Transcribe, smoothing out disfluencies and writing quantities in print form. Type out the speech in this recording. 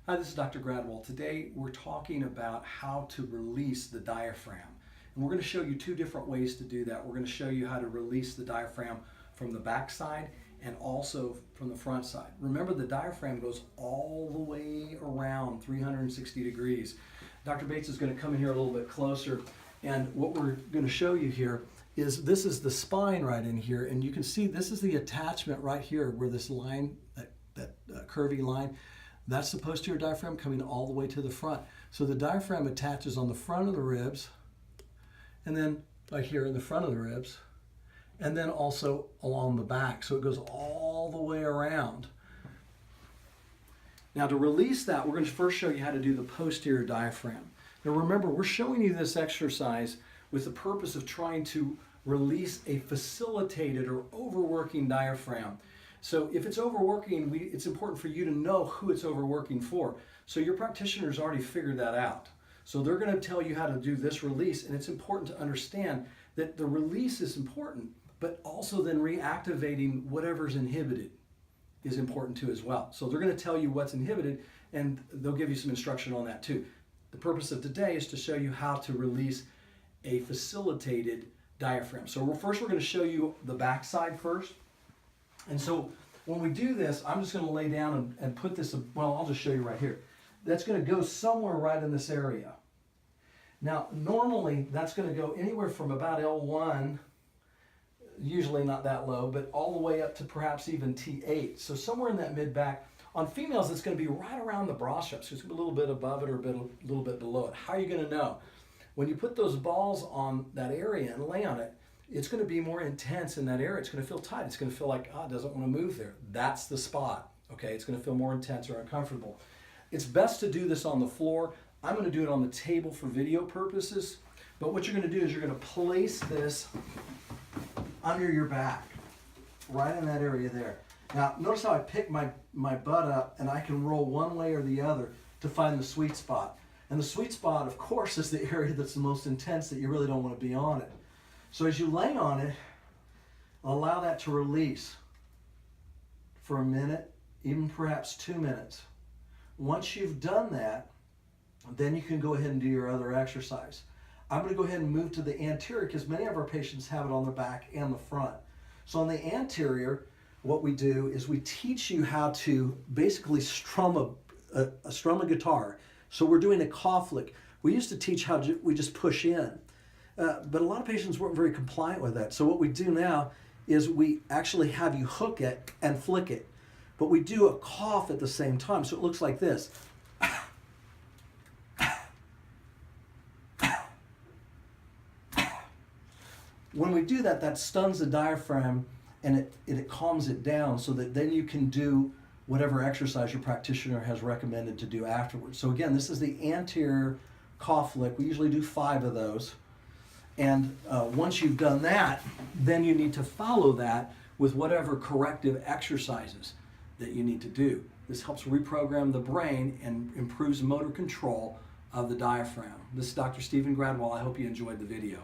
Hi, this is Dr. Gradwell. Today we're talking about how to release the diaphragm. And we're going to show you two different ways to do that. We're going to show you how to release the diaphragm from the back side and also from the front side. Remember, the diaphragm goes all the way around 360 degrees. Dr. Bates is going to come in here a little bit closer, and what we're going to show you here is this is the spine right in here, and you can see this is the attachment right here where this line, that curvy line, that's the posterior diaphragm coming all the way to the front. So the diaphragm attaches on the front of the ribs, and then right here in the front of the ribs, and then also along the back. So it goes all the way around. Now to release that, we're going to first show you how to do the posterior diaphragm. Now remember, we're showing you this exercise with the purpose of trying to release a facilitated or overworking diaphragm. So if it's overworking, it's important for you to know who it's overworking for. So your practitioner's already figured that out. So they're going to tell you how to do this release, and it's important to understand that the release is important, but also then reactivating whatever's inhibited is important too as well. So they're going to tell you what's inhibited, and they'll give you some instruction on that too. The purpose of today is to show you how to release a facilitated diaphragm. So we're going to show you the back side first. And so when we do this, I'm just going to lay down and put this, well, I'll just show you right here. That's going to go somewhere right in this area. Now, normally that's going to go anywhere from about L1, usually not that low, but all the way up to perhaps even T8. So somewhere in that mid-back. On females, it's going to be right around the bra straps. So it's going to be a little bit above it or a little bit below it. How are you going to know? When you put those balls on that area and lay on it, it's going to be more intense in that area. It's going to feel tight. It's going to feel like, it doesn't want to move there. That's the spot, okay? It's going to feel more intense or uncomfortable. It's best to do this on the floor. I'm going to do it on the table for video purposes, but what you're going to do is you're going to place this under your back, right in that area there. Now, notice how I pick my butt up, and I can roll one way or the other to find the sweet spot. And the sweet spot, of course, is the area that's the most intense that you really don't want to be on it. So as you lay on it, allow that to release for a minute, even perhaps 2 minutes. Once you've done that, then you can go ahead and do your other exercise. I'm going to go ahead and move to the anterior because many of our patients have it on their back and the front. So on the anterior, what we do is we teach you how to basically strum a guitar. So we're doing a cough lick. We used to teach how we just push in. But a lot of patients weren't very compliant with that. So what we do now is we actually have you hook it and flick it. But we do a cough at the same time. So it looks like this. When we do that, that stuns the diaphragm and it calms it down so that then you can do whatever exercise your practitioner has recommended to do afterwards. So again, this is the anterior cough lick. We usually do 5 of those. And once you've done that, then you need to follow that with whatever corrective exercises that you need to do. This helps reprogram the brain and improves motor control of the diaphragm. This is Dr. Stephen Gradwell. I hope you enjoyed the video.